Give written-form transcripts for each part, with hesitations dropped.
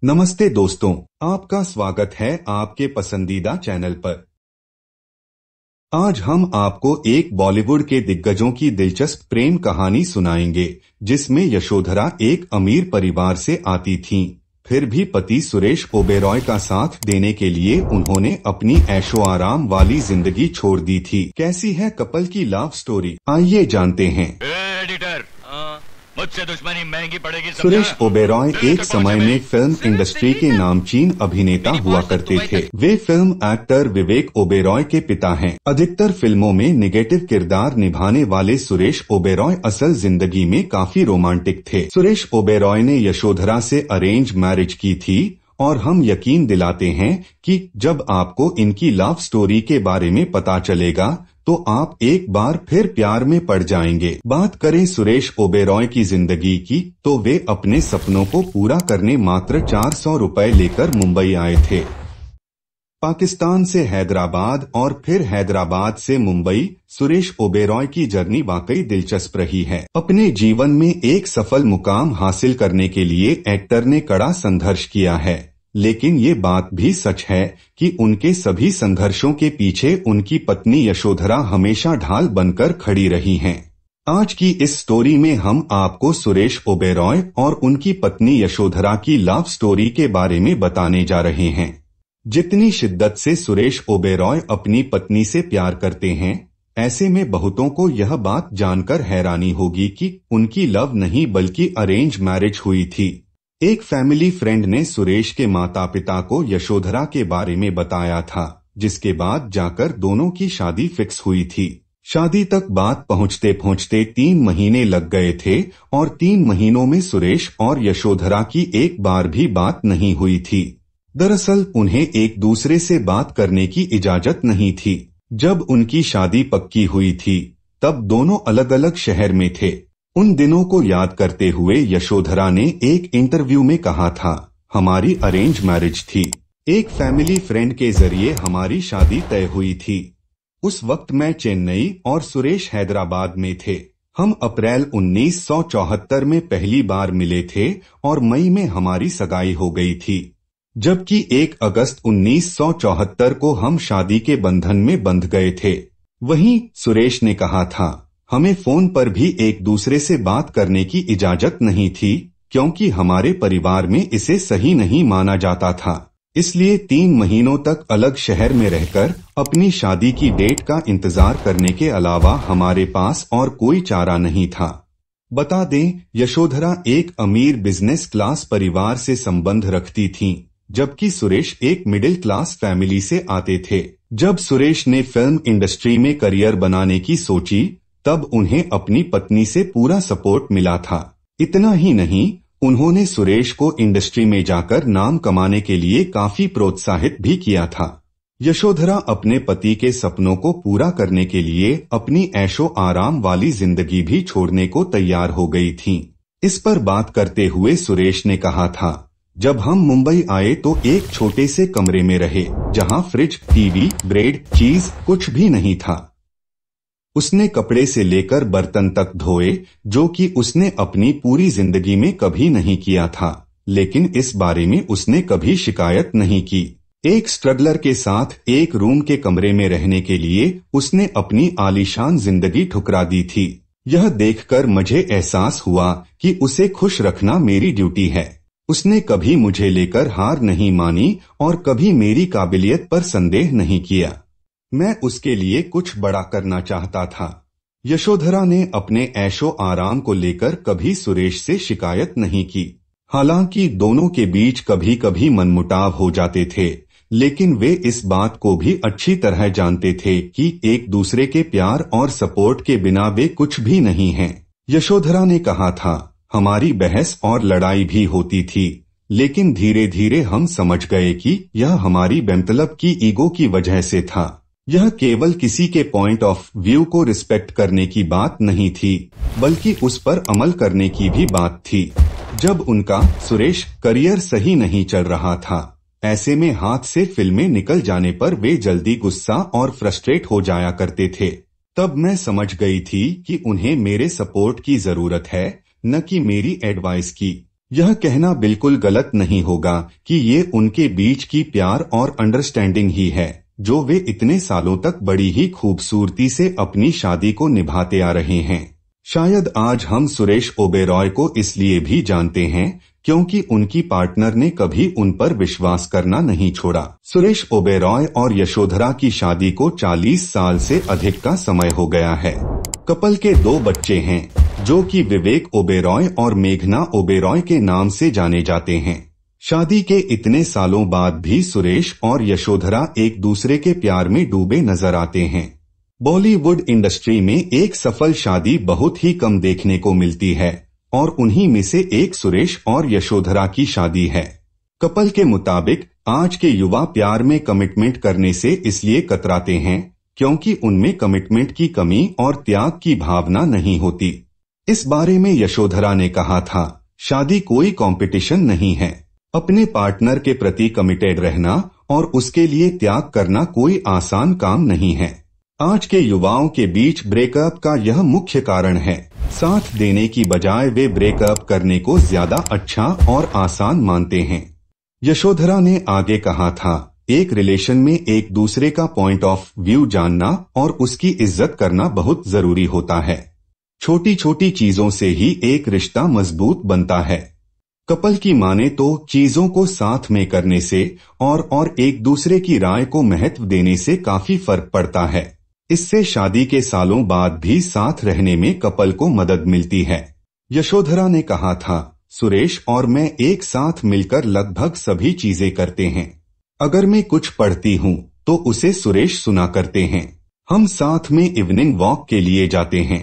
नमस्ते दोस्तों, आपका स्वागत है आपके पसंदीदा चैनल पर। आज हम आपको एक बॉलीवुड के दिग्गजों की दिलचस्प प्रेम कहानी सुनाएंगे, जिसमें यशोधरा एक अमीर परिवार से आती थीं। फिर भी पति सुरेश ओबेरॉय का साथ देने के लिए उन्होंने अपनी ऐशो आराम वाली जिंदगी छोड़ दी थी। कैसी है कपल की लव स्टोरी, आइए जानते हैं। एडिटर, मुझसे दुश्मनी महंगी पड़ेगी। सुरेश ओबेरॉय एक समय में फिल्म इंडस्ट्री के नामचीन अभिनेता हुआ करते थे। वे फिल्म एक्टर विवेक ओबेरॉय के पिता हैं। अधिकतर फिल्मों में निगेटिव किरदार निभाने वाले सुरेश ओबेरॉय असल जिंदगी में काफी रोमांटिक थे। सुरेश ओबेरॉय ने यशोधरा से अरेंज मैरिज की थी और हम यकीन दिलाते हैं कि जब आपको इनकी लव स्टोरी के बारे में पता चलेगा तो आप एक बार फिर प्यार में पड़ जाएंगे। बात करें सुरेश ओबेरॉय की जिंदगी की, तो वे अपने सपनों को पूरा करने मात्र 400 रुपए लेकर मुंबई आए थे। पाकिस्तान से हैदराबाद और फिर हैदराबाद से मुंबई, सुरेश ओबेरॉय की जर्नी वाकई दिलचस्प रही है। अपने जीवन में एक सफल मुकाम हासिल करने के लिए एक्टर ने कड़ा संघर्ष किया है, लेकिन ये बात भी सच है कि उनके सभी संघर्षों के पीछे उनकी पत्नी यशोधरा हमेशा ढाल बनकर खड़ी रही हैं। आज की इस स्टोरी में हम आपको सुरेश ओबेरॉय और उनकी पत्नी यशोधरा की लव स्टोरी के बारे में बताने जा रहे हैं। जितनी शिद्दत से सुरेश ओबेरॉय अपनी पत्नी से प्यार करते हैं, ऐसे में बहुतों को यह बात जानकर हैरानी होगी कि उनकी लव नहीं बल्कि अरेंज मैरिज हुई थी। एक फैमिली फ्रेंड ने सुरेश के माता पिता को यशोधरा के बारे में बताया था, जिसके बाद जाकर दोनों की शादी फिक्स हुई थी। शादी तक बात पहुंचते पहुंचते 3 महीने लग गए थे और 3 महीनों में सुरेश और यशोधरा की एक बार भी बात नहीं हुई थी। दरअसल उन्हें एक दूसरे से बात करने की इजाजत नहीं थी। जब उनकी शादी पक्की हुई थी, तब दोनों अलग अलग शहर में थे। उन दिनों को याद करते हुए यशोधरा ने एक इंटरव्यू में कहा था, हमारी अरेंज मैरिज थी। एक फैमिली फ्रेंड के जरिए हमारी शादी तय हुई थी। उस वक्त मैं चेन्नई और सुरेश हैदराबाद में थे। हम अप्रैल 1974 में पहली बार मिले थे और मई में हमारी सगाई हो गई थी, जबकि 1 अगस्त 1974 को हम शादी के बंधन में बंध गए थे। वहीं सुरेश ने कहा था, हमें फोन पर भी एक दूसरे से बात करने की इजाजत नहीं थी, क्योंकि हमारे परिवार में इसे सही नहीं माना जाता था। इसलिए 3 महीनों तक अलग शहर में रहकर अपनी शादी की डेट का इंतजार करने के अलावा हमारे पास और कोई चारा नहीं था। बता दें, यशोधरा एक अमीर बिजनेस क्लास परिवार से संबंध रखती थीं, जबकि सुरेश एक मिडिल क्लास फैमिली से आते थे। जब सुरेश ने फिल्म इंडस्ट्री में करियर बनाने की सोची, तब उन्हें अपनी पत्नी से पूरा सपोर्ट मिला था। इतना ही नहीं, उन्होंने सुरेश को इंडस्ट्री में जाकर नाम कमाने के लिए काफी प्रोत्साहित भी किया था। यशोधरा अपने पति के सपनों को पूरा करने के लिए अपनी ऐशो आराम वाली जिंदगी भी छोड़ने को तैयार हो गई थीं। इस पर बात करते हुए सुरेश ने कहा था, जब हम मुंबई आए तो एक छोटे से कमरे में रहे, जहां फ्रिज, टीवी, ब्रेड, चीज कुछ भी नहीं था। उसने कपड़े से लेकर बर्तन तक धोए, जो कि उसने अपनी पूरी जिंदगी में कभी नहीं किया था, लेकिन इस बारे में उसने कभी शिकायत नहीं की। एक स्ट्रगलर के साथ एक रूम के कमरे में रहने के लिए उसने अपनी आलीशान जिंदगी ठुकरा दी थी। यह देखकर मुझे एहसास हुआ कि उसे खुश रखना मेरी ड्यूटी है। उसने कभी मुझे लेकर हार नहीं मानी और कभी मेरी काबिलियत पर संदेह नहीं किया। मैं उसके लिए कुछ बड़ा करना चाहता था। यशोधरा ने अपने ऐशो आराम को लेकर कभी सुरेश से शिकायत नहीं की। हालांकि दोनों के बीच कभी कभी मनमुटाव हो जाते थे, लेकिन वे इस बात को भी अच्छी तरह जानते थे कि एक दूसरे के प्यार और सपोर्ट के बिना वे कुछ भी नहीं हैं। यशोधरा ने कहा था, हमारी बहस और लड़ाई भी होती थी, लेकिन धीरे धीरे हम समझ गए कि यह हमारी बेमतलब की ईगो की वजह से था। यह केवल किसी के पॉइंट ऑफ व्यू को रिस्पेक्ट करने की बात नहीं थी, बल्कि उस पर अमल करने की भी बात थी। जब उनका सुरेश करियर सही नहीं चल रहा था, ऐसे में हाथ से फिल्में निकल जाने पर वे जल्दी गुस्सा और फ्रस्ट्रेट हो जाया करते थे। तब मैं समझ गई थी कि उन्हें मेरे सपोर्ट की जरूरत है, न कि मेरी एडवाइस की। यह कहना बिल्कुल गलत नहीं होगा कि ये उनके बीच की प्यार और अंडरस्टैंडिंग ही है जो वे इतने सालों तक बड़ी ही खूबसूरती से अपनी शादी को निभाते आ रहे हैं। शायद आज हम सुरेश ओबेरॉय को इसलिए भी जानते हैं क्योंकि उनकी पार्टनर ने कभी उन पर विश्वास करना नहीं छोड़ा। सुरेश ओबेरॉय और यशोधरा की शादी को 40 साल से अधिक का समय हो गया है। कपल के 2 बच्चे हैं जो कि विवेक ओबेरॉय और मेघना ओबेरॉय के नाम से जाने जाते हैं। शादी के इतने सालों बाद भी सुरेश और यशोधरा एक दूसरे के प्यार में डूबे नजर आते हैं। बॉलीवुड इंडस्ट्री में एक सफल शादी बहुत ही कम देखने को मिलती है और उन्हीं में से एक सुरेश और यशोधरा की शादी है। कपल के मुताबिक आज के युवा प्यार में कमिटमेंट करने से इसलिए कतराते हैं क्योंकि उनमें कमिटमेंट की कमी और त्याग की भावना नहीं होती। इस बारे में यशोधरा ने कहा था, शादी कोई कंपटीशन नहीं है। अपने पार्टनर के प्रति कमिटेड रहना और उसके लिए त्याग करना कोई आसान काम नहीं है। आज के युवाओं के बीच ब्रेकअप का यह मुख्य कारण है। साथ देने की बजाय वे ब्रेकअप करने को ज्यादा अच्छा और आसान मानते हैं। यशोधरा ने आगे कहा था, एक रिलेशन में एक दूसरे का पॉइंट ऑफ व्यू जानना और उसकी इज्जत करना बहुत जरूरी होता है। छोटी छोटी चीजों से ही एक रिश्ता मजबूत बनता है। कपल की माने तो चीजों को साथ में करने से और एक दूसरे की राय को महत्व देने से काफी फर्क पड़ता है। इससे शादी के सालों बाद भी साथ रहने में कपल को मदद मिलती है। यशोधरा ने कहा था, सुरेश और मैं एक साथ मिलकर लगभग सभी चीजें करते हैं। अगर मैं कुछ पढ़ती हूँ तो उसे सुरेश सुना करते हैं। हम साथ में इवनिंग वॉक के लिए जाते हैं।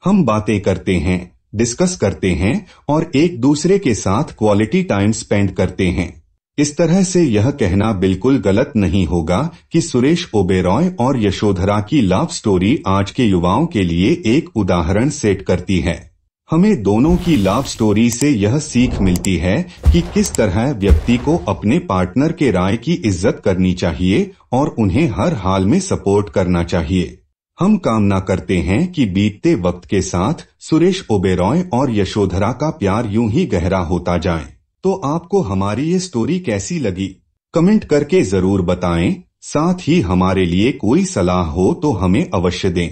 हम बातें करते हैं, डिस्कस करते हैं और एक दूसरे के साथ क्वालिटी टाइम स्पेंड करते हैं। इस तरह से यह कहना बिल्कुल गलत नहीं होगा कि सुरेश ओबेरॉय और यशोधरा की लव स्टोरी आज के युवाओं के लिए एक उदाहरण सेट करती है। हमें दोनों की लव स्टोरी से यह सीख मिलती है कि किस तरह व्यक्ति को अपने पार्टनर के राय की इज्जत करनी चाहिए और उन्हें हर हाल में सपोर्ट करना चाहिए। हम कामना करते हैं कि बीतते वक्त के साथ सुरेश ओबेरॉय और यशोधरा का प्यार यूं ही गहरा होता जाए। तो आपको हमारी ये स्टोरी कैसी लगी? कमेंट करके जरूर बताएं। साथ ही हमारे लिए कोई सलाह हो तो हमें अवश्य दें।